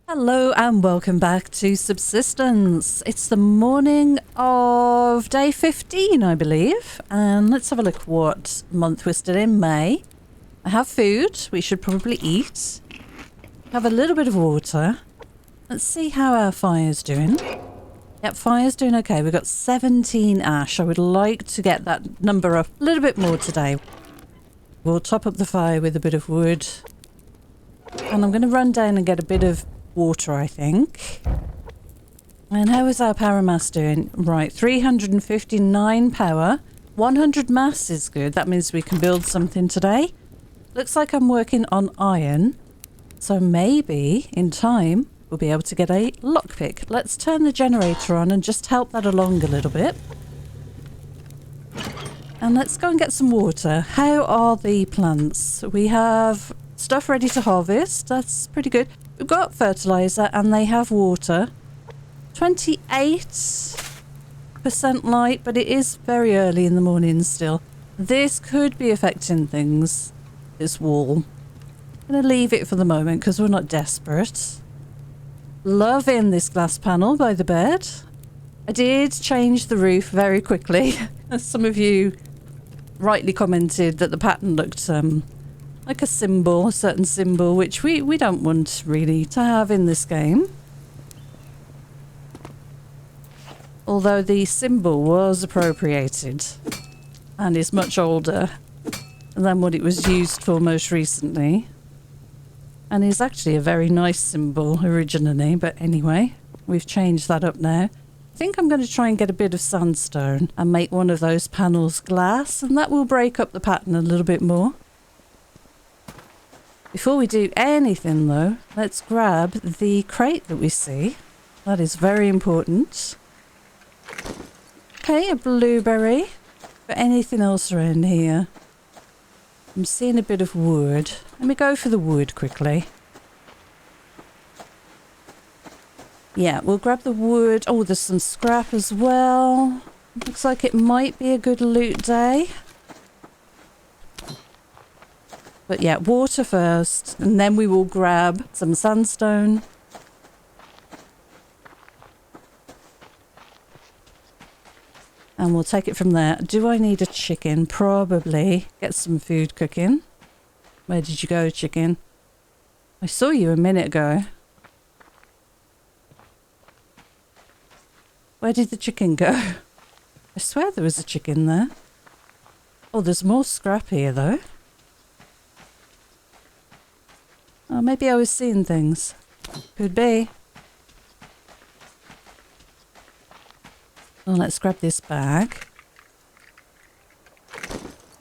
Hello and welcome back to Subsistence. It's the morning of day 15, I believe. And let's have a look what month we're still in. May. I have food we should probably eat. Have a little bit of water. Let's see how our fire's doing. Yep, fire's doing okay. We've got 17 ash. I would like to get that number up a little bit more today. We'll top up the fire with a bit of wood. And I'm going to run down and get a bit of water, I think. And how is our power mass doing? Right, 359 power. 100 mass is good. That means we can build something today. Looks like I'm working on iron. So maybe in time we'll be able to get a lockpick. Let's turn the generator on and just help that along a little bit. And let's go and get some water. How are the plants? We have stuff ready to harvest. That's pretty good. We've got fertilizer and they have water. 28% light, but it is very early in the morning still. This could be affecting things, this wall. I'm going to leave it for the moment because we're not desperate. Loving this glass panel by the bed. I did change the roof very quickly. Some of you rightly commented that the pattern looked like a symbol, a certain symbol, which we don't want really to have in this game. Although the symbol was appropriated and is much older than what it was used for most recently. And is actually a very nice symbol originally, but anyway, we've changed that up now. I think I'm going to try and get a bit of sandstone and make one of those panels glass, and that will break up the pattern a little bit more. Before we do anything though, let's grab the crate that we see. That is very important. Okay, a blueberry. But anything else around here? I'm seeing a bit of wood. Let me go for the wood quickly. Yeah, we'll grab the wood. Oh, there's some scrap as well. Looks like it might be a good loot day. But yeah, water first, and then we will grab some sandstone. And we'll take it from there. Do I need a chicken? Probably. Get some food cooking. Where did you go, chicken? I saw you a minute ago. Where did the chicken go? I swear there was a chicken there. Oh, there's more scrap here though. Oh, maybe I was seeing things. Could be. Well, let's grab this bag.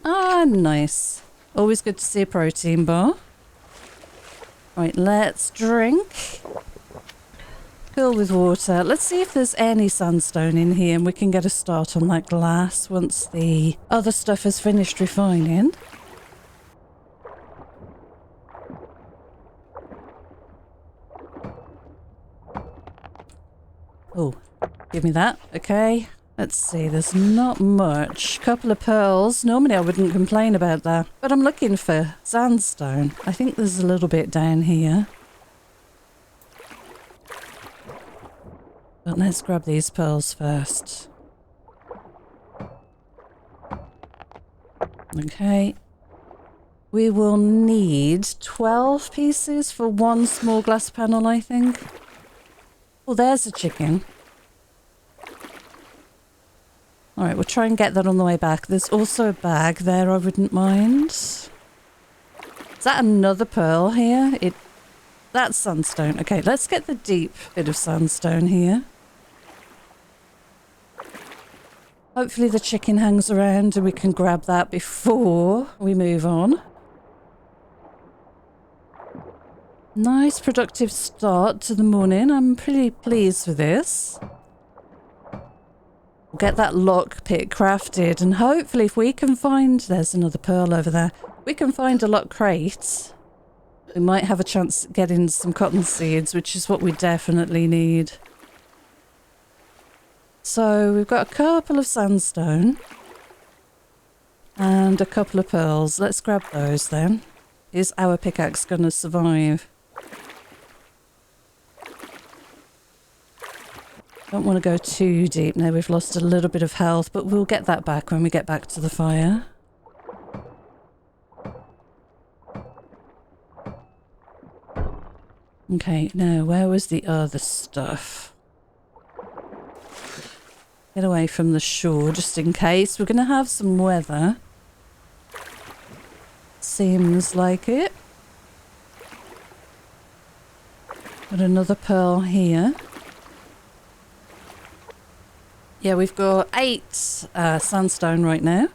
Ah, nice. Always good to see a protein bar. Right, let's drink. Fill with water. Let's see if there's any sandstone in here and we can get a start on that glass once the other stuff has finished refining. Oh, give me that. Okay. Let's see. There's not much. Couple of pearls. Normally I wouldn't complain about that. But I'm looking for sandstone. I think there's a little bit down here. But let's grab these pearls first. Okay. We will need 12 pieces for one small glass panel, I think. Oh, there's a chicken. Alright, we'll try and get that on the way back. There's also a bag there I wouldn't mind. Is that another pearl here? That's sandstone. Okay, let's get the deep bit of sandstone here. Hopefully the chicken hangs around and we can grab that before we move on. Nice productive start to the morning. I'm pretty pleased with this. We'll get that lockpick crafted and hopefully if we can find... There's another pearl over there. We can find a lock crate. We might have a chance at getting some cotton seeds, which is what we definitely need. So we've got a couple of sandstone and a couple of pearls. Let's grab those then. Is our pickaxe going to survive? Don't want to go too deep now. We've lost a little bit of health, but we'll get that back when we get back to the fire. Okay, now where was the other stuff? Get away from the shore just in case. We're going to have some weather. Seems like it. Got another pearl here. Yeah, we've got 8 sandstone right now.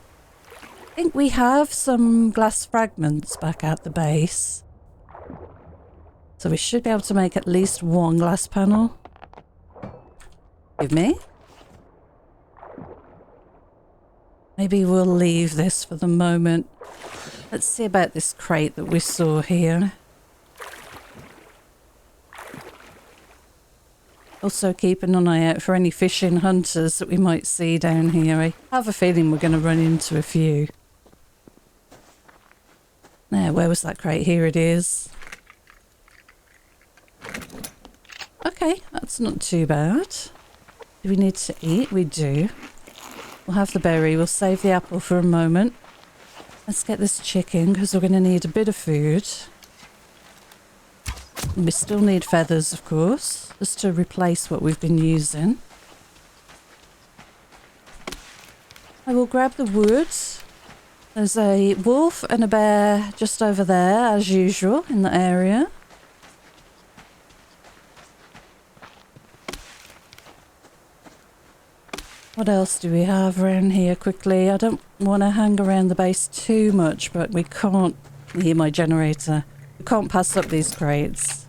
I think we have some glass fragments back at the base. So we should be able to make at least 1 glass panel. Give me. Maybe we'll leave this for the moment. Let's see about this crate that we saw here. Also keeping an eye out for any fishing hunters that we might see down here. I have a feeling we're going to run into a few. Now, where was that crate? Here it is. Okay, that's not too bad. Do we need to eat? We do. We'll have the berry. We'll save the apple for a moment. Let's get this chicken because we're going to need a bit of food. And we still need feathers, of course, just to replace what we've been using. I will grab the wood. There's a wolf and a bear just over there, as usual, in the area. What else do we have around here quickly? I don't want to hang around the base too much, but we can't hear my generator. We can't pass up these crates.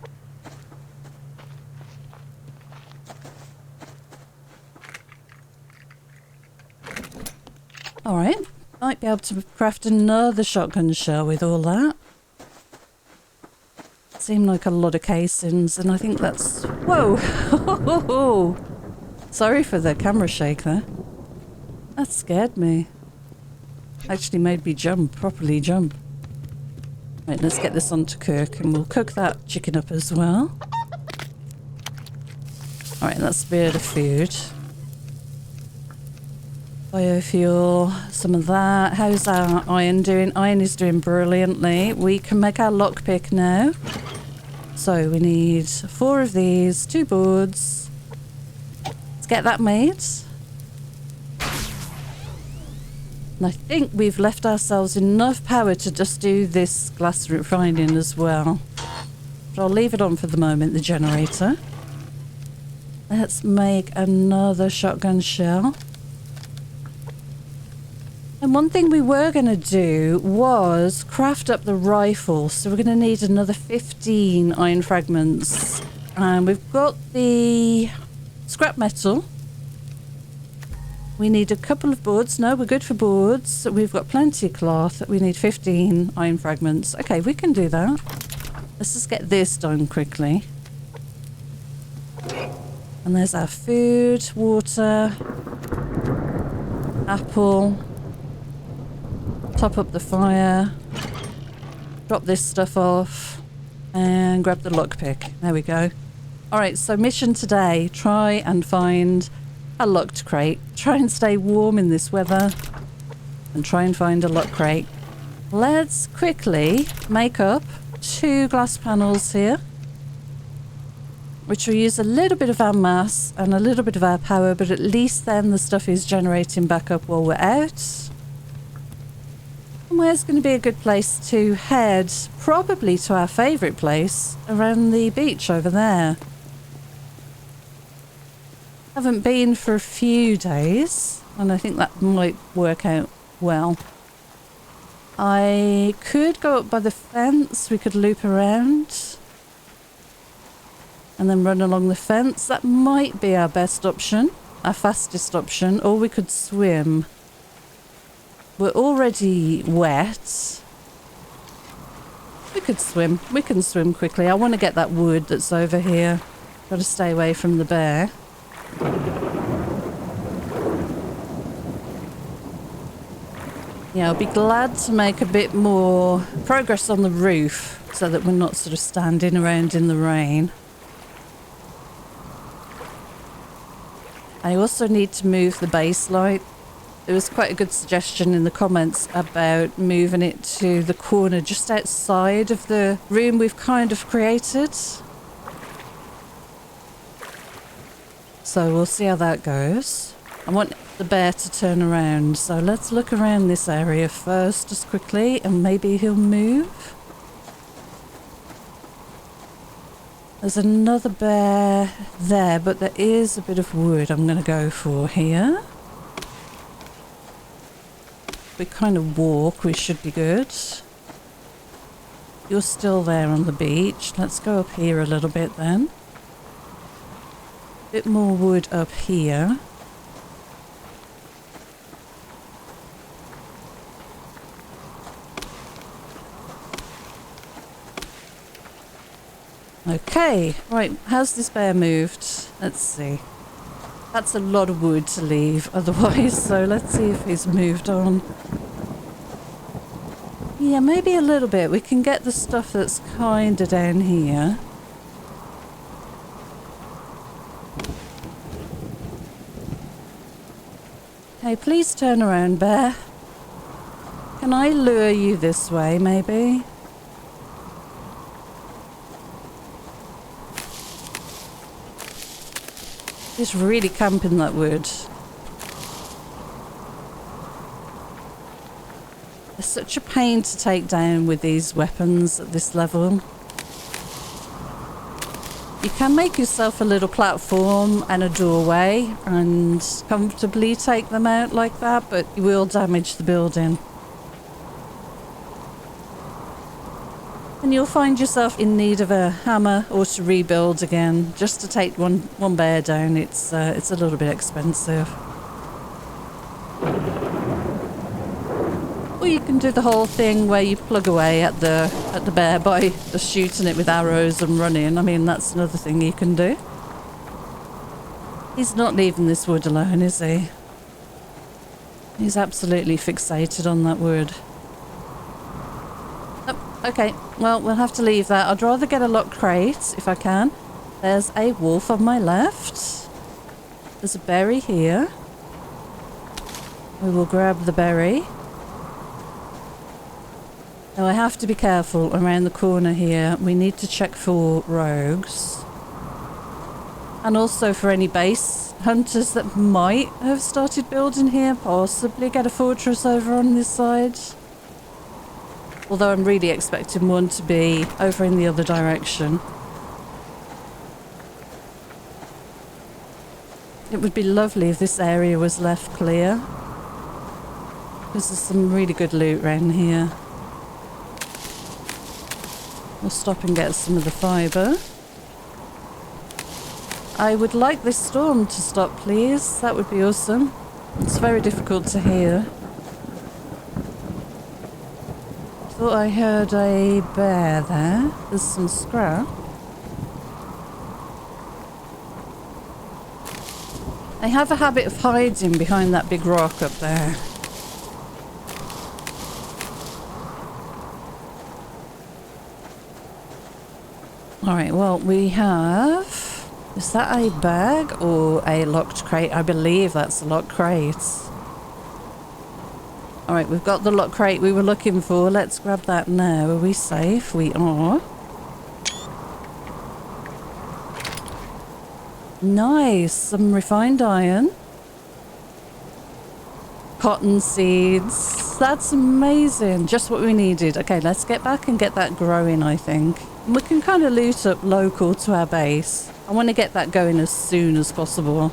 Alright, might be able to craft another shotgun shell with all that. Seem like a lot of casings, and I think that's... Whoa! Sorry for the camera shake there. That scared me. Actually made me jump, properly jump. Right, let's get this on to cook, and we'll cook that chicken up as well. Alright, that's a bit of food. Biofuel, some of that. How's our iron doing? Iron is doing brilliantly. We can make our lockpick now. So we need 4 of these, 2 boards. Let's get that made. And I think we've left ourselves enough power to just do this glass refining as well. But I'll leave it on for the moment, the generator. Let's make another shotgun shell. And one thing we were going to do was craft up the rifle. So we're going to need another 15 iron fragments. And we've got the scrap metal. We need a couple of boards. No, we're good for boards. We've got plenty of cloth. We need 15 iron fragments. Okay, we can do that. Let's just get this done quickly. And there's our food, water, apple. Top up the fire. Drop this stuff off. And grab the lockpick. There we go. Alright, so mission today. Try and find a locked crate. Try and stay warm in this weather. And try and find a locked crate. Let's quickly make up 2 glass panels here. Which will use a little bit of our mass and a little bit of our power. But at least then the stuff is generating back up while we're out. And where's going to be a good place to head? Probably to our favourite place. Around the beach over there. Haven't been for a few days, and I think that might work out well. I could go up by the fence. We could loop around and then run along the fence. That might be our best option, our fastest option, or we could swim. We're already wet. We could swim. We can swim quickly. I want to get that wood that's over here. Got to stay away from the bear. Yeah, I'll be glad to make a bit more progress on the roof so that we're not sort of standing around in the rain. I also need to move the base light. There was quite a good suggestion in the comments about moving it to the corner just outside of the room we've kind of created. So we'll see how that goes. I want the bear to turn around, so let's look around this area first just quickly and maybe he'll move. There's another bear there, but there is a bit of wood I'm going to go for here. If we kind of walk, we should be good. You're still there on the beach. Let's go up here a little bit then. Bit more wood up here. Okay, right, how's this bear moved? Let's see. That's a lot of wood to leave otherwise, so let's see if he's moved on. Yeah, maybe a little bit. We can get the stuff that's kind of down here. Hey, please turn around, bear. Can I lure you this way, maybe? He's really camping that wood. It's such a pain to take down with these weapons at this level. You can make yourself a little platform and a doorway and comfortably take them out like that, but you will damage the building. And you'll find yourself in need of a hammer or to rebuild again. Just to take one bear down, it's a little bit expensive. Or you can do the whole thing where you plug away at the bear by just shooting it with arrows and running. I mean, that's another thing you can do. He's not leaving this wood alone, is he? He's absolutely fixated on that wood. Okay, well, we'll have to leave that. I'd rather get a locked crate, if I can. There's a wolf on my left. There's a berry here. We will grab the berry. Now, I have to be careful around the corner here. We need to check for rogues. And also for any base hunters that might have started building here. Possibly get a fortress over on this side. Although I'm really expecting one to be over in the other direction. It would be lovely if this area was left clear. Because there's some really good loot around here. We'll stop and get some of the fibre. I would like this storm to stop, please. That would be awesome. It's very difficult to hear. Thought I heard a bear there. There's some scrap. They have a habit of hiding behind that big rock up there. Alright, well, we have... Is that a bag or a locked crate? I believe that's a locked crate. Alright, we've got the locked crate we were looking for. Let's grab that now. Are we safe? We are. Nice. Some refined iron. Cotton seeds. That's amazing. Just what we needed. Okay, let's get back and get that growing, I think. And we can kind of loot up local to our base. I want to get that going as soon as possible.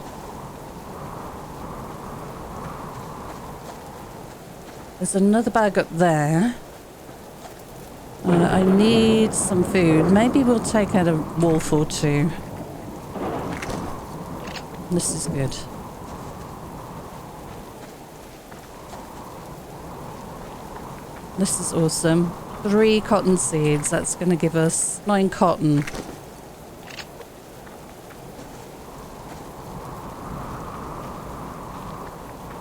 There's another bag up there. I need some food. Maybe we'll take out a wolf or two. This is good. This is awesome. 3 cotton seeds. That's going to give us 9 cotton.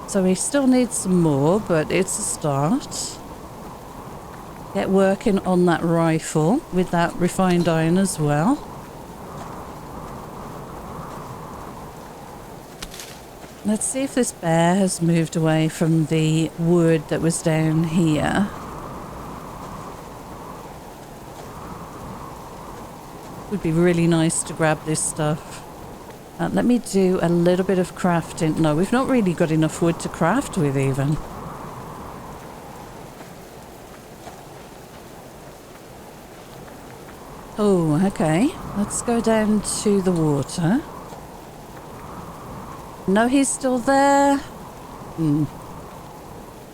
So we still need some more, but it's a start. Get working on that rifle with that refined iron as well. let's see if this bear has moved away from the wood that was down here. Would be really nice to grab this stuff. Let me do a little bit of crafting. No, we've not really got enough wood to craft with even. Oh, okay. Let's go down to the water. No, he's still there.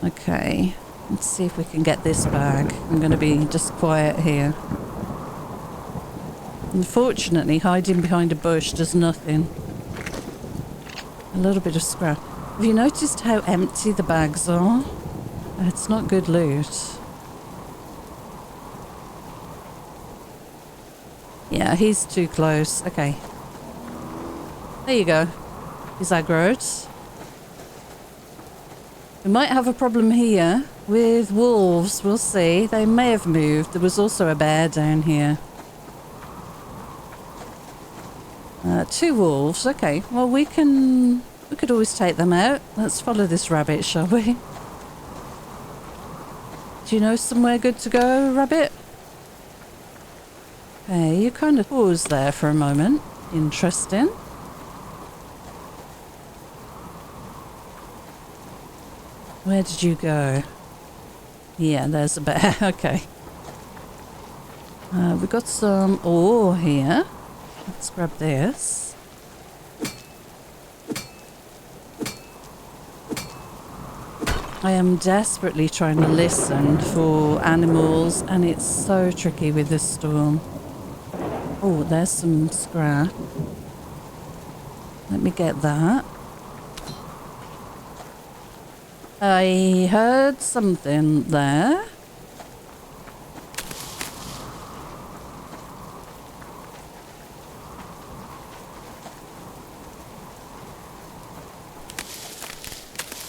Okay. Let's see if we can get this bag. I'm going to be just quiet here. Unfortunately, hiding behind a bush does nothing. A little bit of scrap. Have you noticed how empty the bags are? It's not good loot. Yeah, he's too close. Okay. There you go. He's aggroed. We might have a problem here with wolves. We'll see. They may have moved. There was also a bear down here. 2 wolves. Okay. Well, we could always take them out. Let's follow this rabbit, shall we? Do you know somewhere good to go, rabbit? Okay, you kind of paused there for a moment. Interesting. Where did you go? Yeah, there's a bear. Okay. We've got some ore here. Let's grab this. I am desperately trying to listen for animals, and it's so tricky with this storm. Oh, there's some scrap. Let me get that. I heard something there.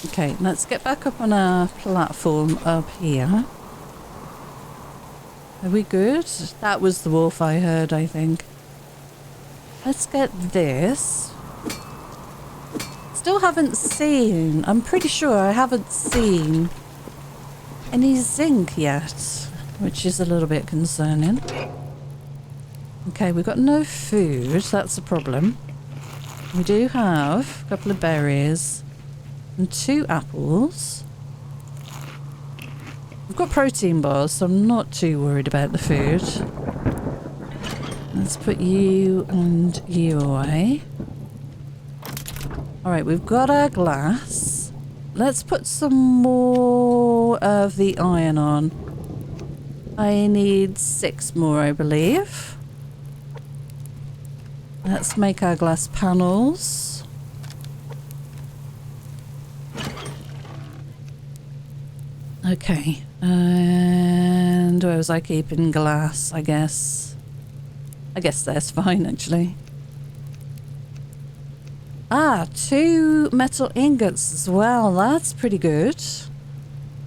Okay, let's get back up on our platform up here. Are we good? That was the wolf I heard, I think. Let's get this. Still haven't seen, I'm pretty sure I haven't seen any zinc yet, which is a little bit concerning. Okay, we've got no food, that's a problem. We do have a couple of berries and 2 apples. We've got protein bars, so I'm not too worried about the food. Let's put you and you away. Alright, we've got our glass. Let's put some more of the iron on. I need 6 more, I believe. Let's make our glass panels. Okay, and where was I keeping glass, I guess? I guess that's fine, actually. Ah, 2 metal ingots as well. That's pretty good.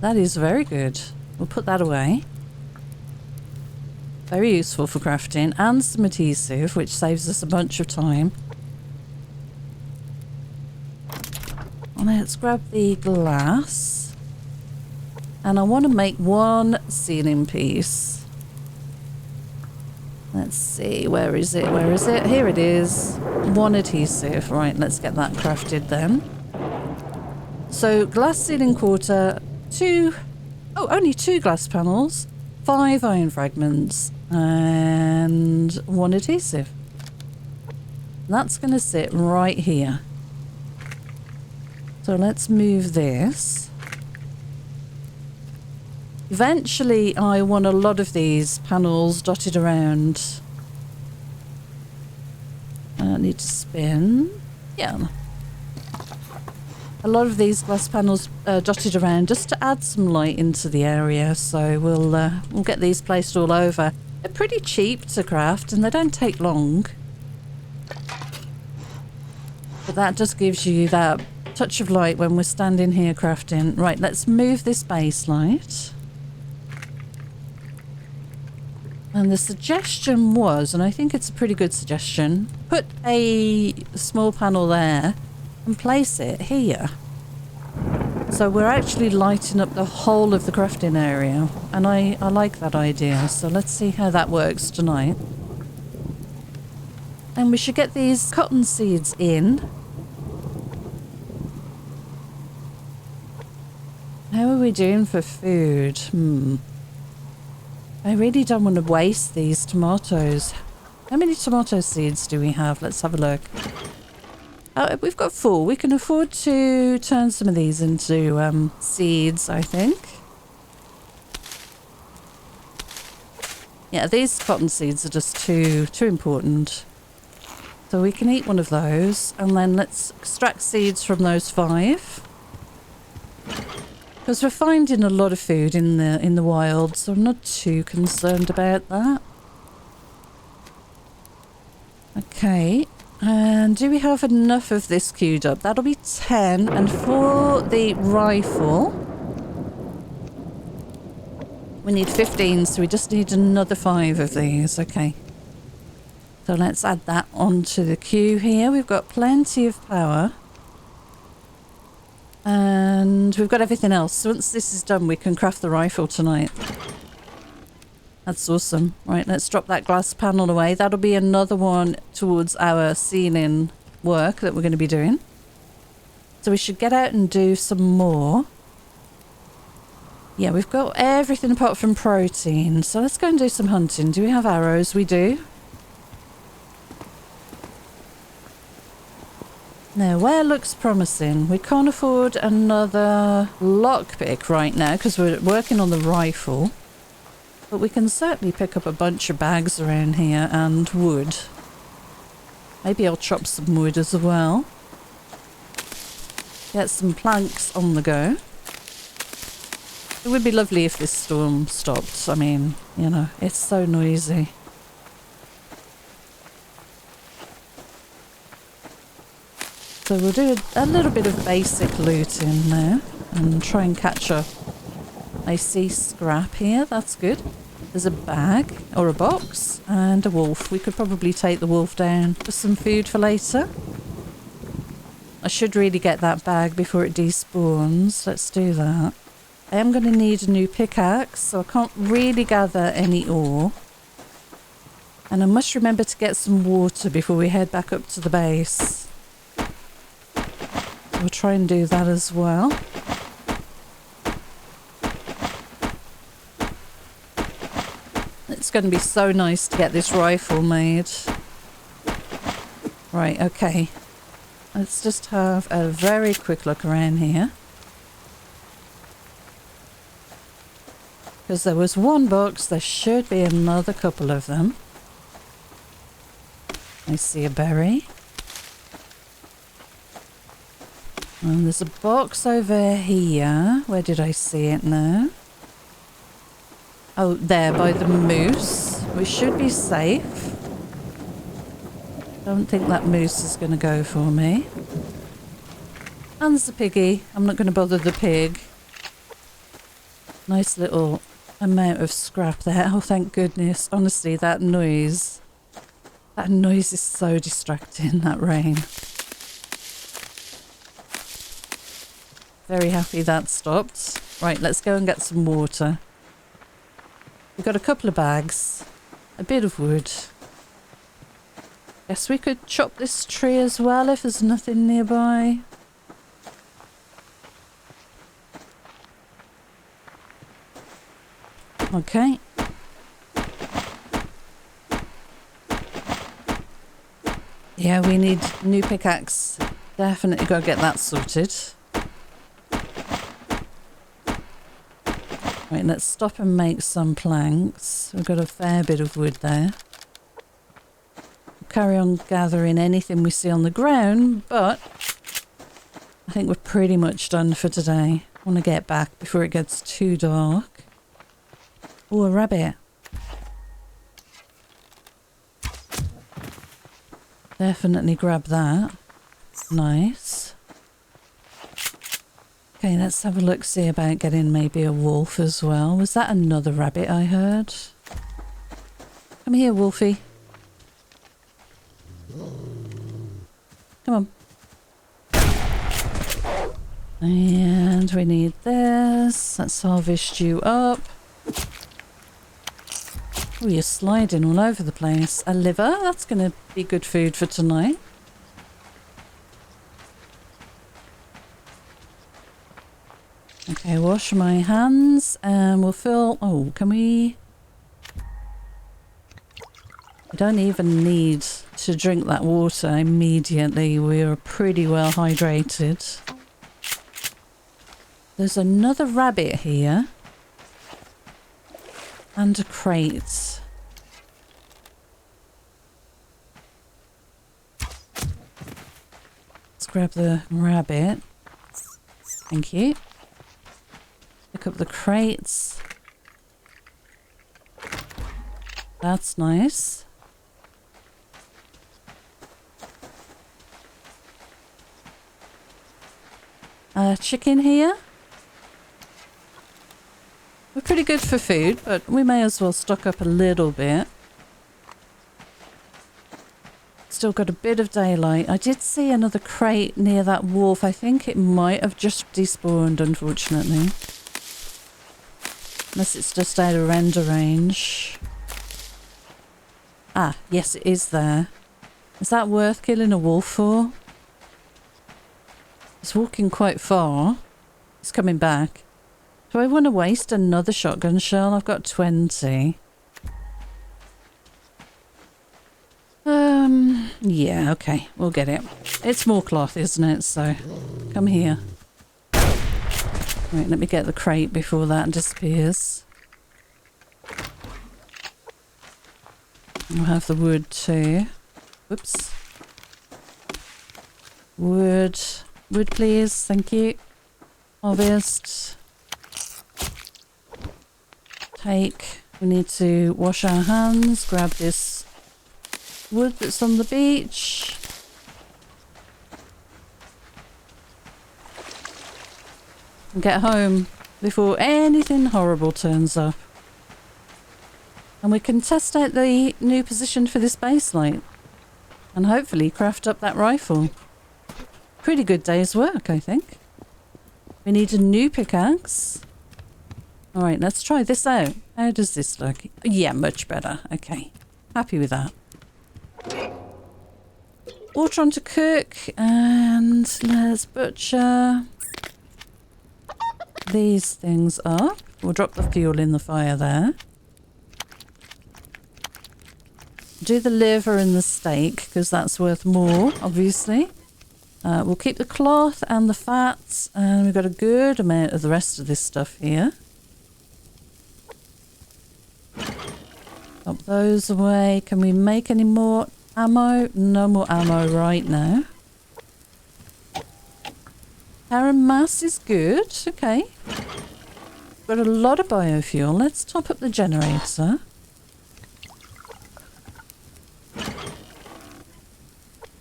That is very good. We'll put that away. Very useful for crafting. And some adhesive, which saves us a bunch of time. Let's grab the glass. And I want to make 1 ceiling piece. Let's see, where is it? Where is it? Here it is. 1 adhesive. Right, let's get that crafted then. So, glass ceiling quarter, 2... Oh, only 2 glass panels, 5 iron fragments, and 1 adhesive. That's going to sit right here. So let's move this. Eventually, I want a lot of these panels dotted around. I need to spin. Yeah. A lot of these glass panels dotted around just to add some light into the area. So we'll get these placed all over. They're pretty cheap to craft and they don't take long. But that just gives you that touch of light when we're standing here crafting. Right, let's move this base light. And the suggestion was, and I think it's a pretty good suggestion, put a small panel there and place it here. So we're actually lighting up the whole of the crafting area, and I like that idea. So let's see how that works tonight. And we should get these cotton seeds in. How are we doing for food? I really don't want to waste these tomatoes. How many tomato seeds do we have? Let's have a look. We've got 4. We can afford to turn some of these into seeds, I think. Yeah, these cotton seeds are just too important. So we can eat one of those, and then let's extract seeds from those 5. Because we're finding a lot of food in the wild, so I'm not too concerned about that. Okay. And do we have enough of this queued up? That'll be 10. And for the rifle, we need 15, so we just need another 5 of these. Okay. So let's add that onto the queue here. We've got plenty of power. And we've got everything else. So once this is done, we can craft the rifle tonight. That's awesome. Right, let's drop that glass panel away. That'll be another one towards our ceiling work that we're going to be doing. So we should get out and do some more. Yeah, we've got everything apart from protein. So let's go and do some hunting. Do we have arrows? We do. Now, where looks promising? We can't afford another lockpick right now because we're working on the rifle. But we can certainly pick up a bunch of bags around here and wood. Maybe I'll chop some wood as well. Get some planks on the go. It would be lovely if this storm stopped. I mean, you know, it's so noisy. So we'll do a little bit of basic looting now and try and catch up. I see scrap here, that's good. There's a bag, or a box, and a wolf. We could probably take the wolf down for some food for later. I should really get that bag before it despawns. Let's do that. I am going to need a new pickaxe, so I can't really gather any ore. And I must remember to get some water before we head back up to the base. We'll try and do that as well. It's going to be so nice to get this rifle made. Right, okay. Let's just have a very quick look around here. Because there was one box, there should be another couple of them. I see a berry. And there's a box over here. Where did I see it now? Oh, there by the moose. We should be safe. Don't think that moose is going to go for me. And there's a piggy. I'm not going to bother the pig. Nice little amount of scrap there. Oh, thank goodness. Honestly, that noise is so distracting, that rain. Very happy that stopped. Right, let's go and get some water. We've got a couple of bags, a bit of wood. Guess we could chop this tree as well if there's nothing nearby. Okay. Yeah, we need a new pickaxe. Definitely gotta get that sorted. Right, let's stop and make some planks. We've got a fair bit of wood there. We'll carry on gathering anything we see on the ground, but I think we're pretty much done for today. I want to get back before it gets too dark. Oh, a rabbit. Definitely grab that. Nice. Okay, let's have a look, see about getting maybe a wolf as well. Was that another rabbit I heard? Come here, Wolfie. Come on. And we need this. Let's harvest you up. Oh, you're sliding all over the place. A liver, that's going to be good food for tonight. Okay, wash my hands and we'll fill... Oh, can we... We don't even need to drink that water immediately. We're pretty well hydrated. There's another rabbit here. And a crate. Let's grab the rabbit. Thank you. Pick up the crates. That's nice. Chicken here. We're pretty good for food, but we may as well stock up a little bit. Still got a bit of daylight. I did see another crate near that wolf. I think it might have just despawned, unfortunately. Unless it's just out of render range. Ah, yes, it is there. Is that worth killing a wolf for? It's walking quite far. It's coming back. Do I want to waste another shotgun shell? I've got 20. Yeah, okay. We'll get it. It's more cloth, isn't it? So, come here. Right, let me get the crate before that disappears. We'll have the wood too. Whoops. Wood. Wood, please. Thank you. Harvest. Take. We need to wash our hands. Grab this wood that's on the beach. And get home before anything horrible turns up. And we can test out the new position for this base light. And hopefully craft up that rifle. Pretty good day's work, I think. We need a new pickaxe. Alright, let's try this out. How does this look? Yeah, much better. Okay. Happy with that. Water on to cook. And let's butcher these things up. We'll drop the fuel in the fire there. Do the liver and the steak because that's worth more, obviously. We'll keep the cloth and the fats, and we've got a good amount of the rest of this stuff here. Pop those away. Can we make any more ammo? No more ammo right now. Power and mass is good. Okay. Got a lot of biofuel. Let's top up the generator.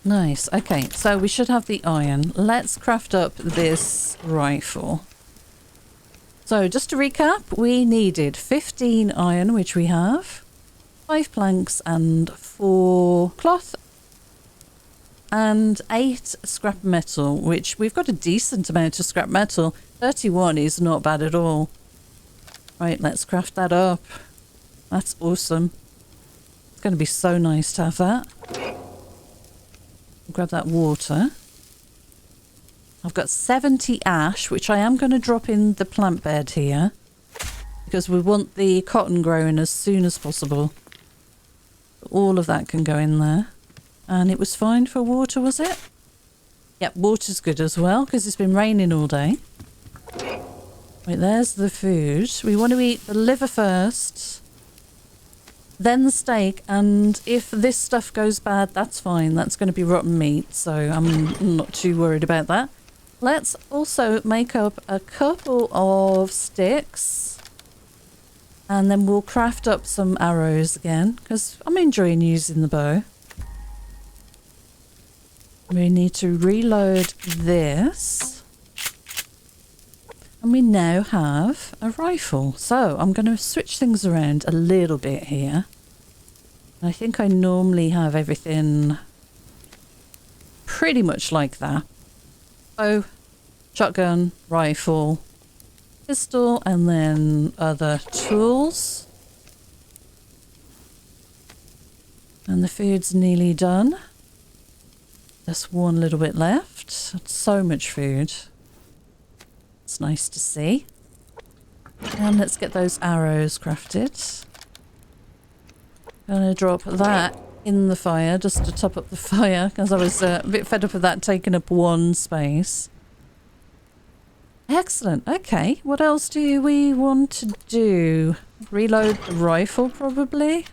Nice. Okay, so we should have the iron. Let's craft up this rifle. So just to recap, we needed 15 iron, which we have, 5 planks and 4 cloth, and 8 scrap metal, which we've got a decent amount of scrap metal. 31 is not bad at all. Right, let's craft that up. That's awesome. It's going to be so nice to have that. Grab that water. I've got 70 ash, which I am going to drop in the plant bed here because we want the cotton growing as soon as possible. All of that can go in there. And it was fine for water, was it? Yep, water's good as well because it's been raining all day. Right, there's the food. We want to eat the liver first, then the steak, and if this stuff goes bad, that's fine. That's going to be rotten meat, so I'm not too worried about that. Let's also make up a couple of sticks, and then we'll craft up some arrows again, because I'm enjoying using the bow. We need to reload this. And we now have a rifle. So I'm going to switch things around a little bit here. I think I normally have everything pretty much like that. So shotgun, rifle, pistol, and then other tools. And the food's nearly done. There's one little bit left. So much food. It's nice to see. And let's get those arrows crafted. Gonna drop that in the fire just to top up the fire because I was a bit fed up with that taking up one space. Excellent. Okay, what else do we want to do? Reload the rifle probably.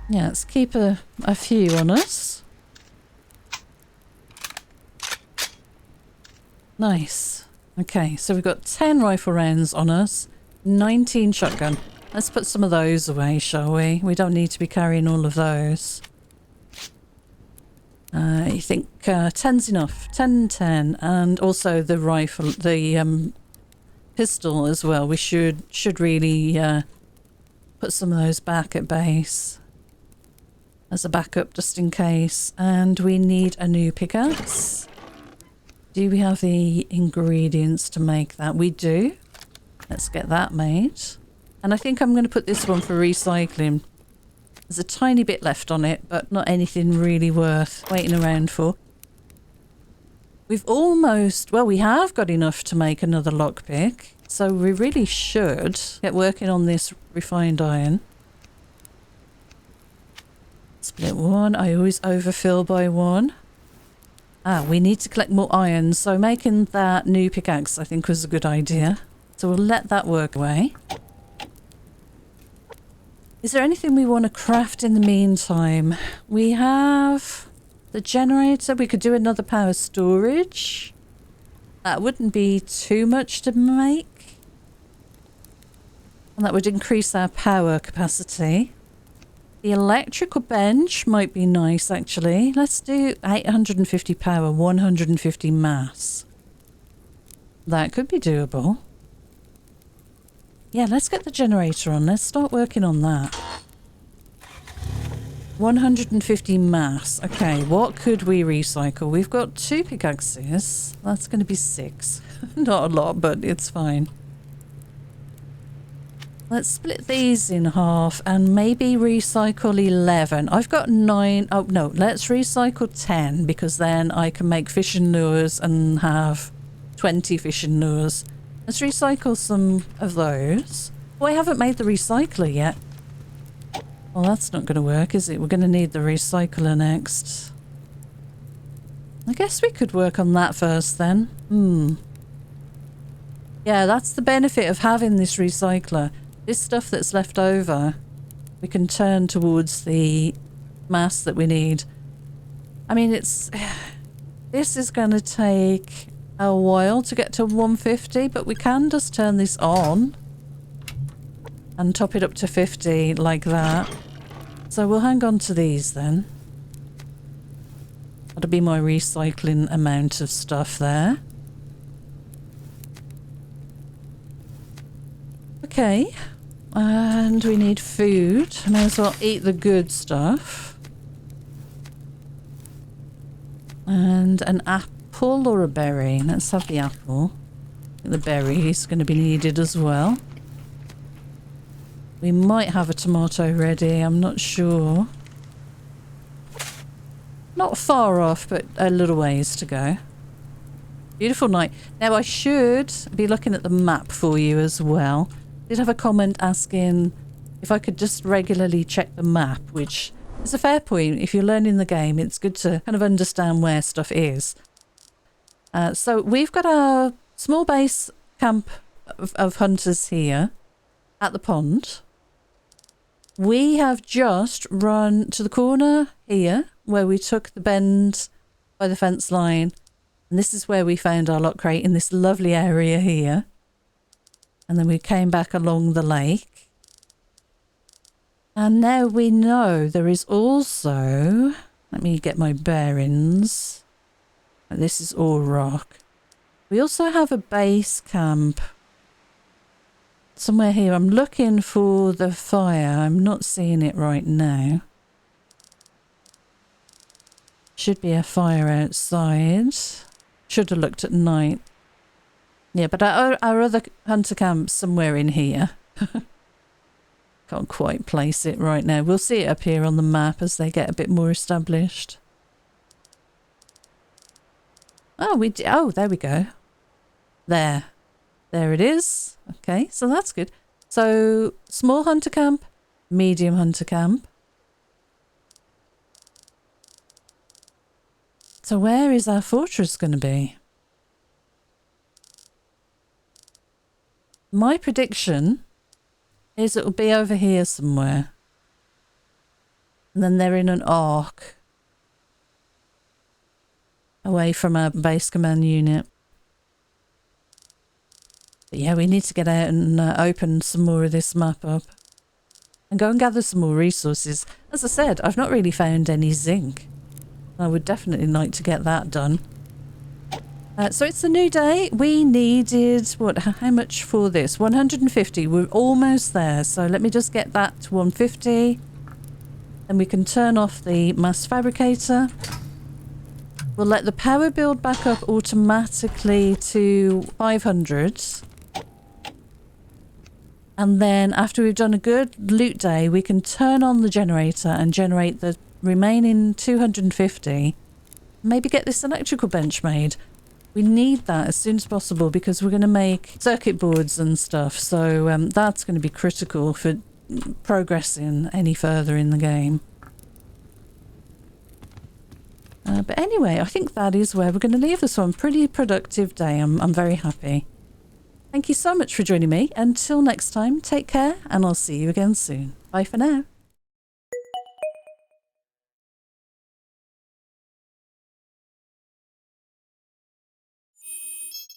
Yeah, let's keep a few on us. Nice. Okay, so we've got 10 rifle rounds on us, 19 shotgun. Let's put some of those away, shall we? We don't need to be carrying all of those. You think 10's enough? 10, 10. And also the rifle, the pistol as well. We should really put some of those back at base as a backup just in case. And we need a new pickaxe. Do we have the ingredients to make that? We do. Let's get that made. And I think I'm going to put this one for recycling. There's a tiny bit left on it, but not anything really worth waiting around for. We've almost, well, we have got enough to make another lockpick. So we really should get working on this refined iron. Split one. I always overfill by one. Ah, we need to collect more iron. So making that new pickaxe, I think, was a good idea. So we'll let that work away. Is there anything we want to craft in the meantime? We have the generator. We could do another power storage. That wouldn't be too much to make. And that would increase our power capacity. The electrical bench might be nice, actually. Let's do 850 power, 150 mass. That could be doable. Yeah, let's get the generator on. Let's start working on that. 150 mass. Okay, what could we recycle? We've got 2 pickaxes. That's going to be 6. Not a lot, but it's fine. Let's split these in half and maybe recycle 11. I've got 9. Oh, no, let's recycle 10 because then I can make fishing lures and have 20 fishing lures. Let's recycle some of those. Oh, I haven't made the recycler yet. Well, that's not going to work, is it? We're going to need the recycler next. I guess we could work on that first then. Yeah, that's the benefit of having this recycler. This stuff that's left over, we can turn towards the mass that we need. I mean, this is going to take a while to get to 150, but we can just turn this on and top it up to 50 like that. So we'll hang on to these then. That'll be my recycling amount of stuff there. Okay, and we need food. I may as well eat the good stuff. And an apple or a berry? Let's have the apple. The berry is going to be needed as well. We might have a tomato ready, I'm not sure. Not far off, but a little ways to go. Beautiful night. Now I should be looking at the map for you as well. I did have a comment asking if I could just regularly check the map, which is a fair point. If you're learning the game, it's good to kind of understand where stuff is. So we've got our small base camp of hunters here at the pond. We have just run to the corner here where we took the bend by the fence line. And this is where we found our lock crate in this lovely area here. And then we came back along the lake. And now we know there is also... Let me get my bearings. This is all rock. We also have a base camp somewhere here. I'm looking for the fire. I'm not seeing it right now. Should be a fire outside. Should have looked at night. Yeah, but our other hunter camp's somewhere in here. Can't quite place it right now. We'll see it appear on the map as they get a bit more established. Oh, there we go. There it is. Okay, so that's good. So small hunter camp, medium hunter camp. So where is our fortress going to be? My prediction is it will be over here somewhere. And then they're in an arc. Away from our base command unit. But yeah, we need to get out and open some more of this map up. And go and gather some more resources. As I said, I've not really found any zinc. I would definitely like to get that done. So it's a new day. We needed, how much for this? 150. We're almost there. So let me just get that to 150. Then we can turn off the mass fabricator. We'll let the power build back up automatically to 500. And then after we've done a good loot day, we can turn on the generator and generate the remaining 250. Maybe get this electrical bench made. We need that as soon as possible because we're going to make circuit boards and stuff. So that's going to be critical for progressing any further in the game. But anyway, I think that is where we're going to leave this one. Pretty productive day. I'm very happy. Thank you so much for joining me. Until next time, take care and I'll see you again soon. Bye for now.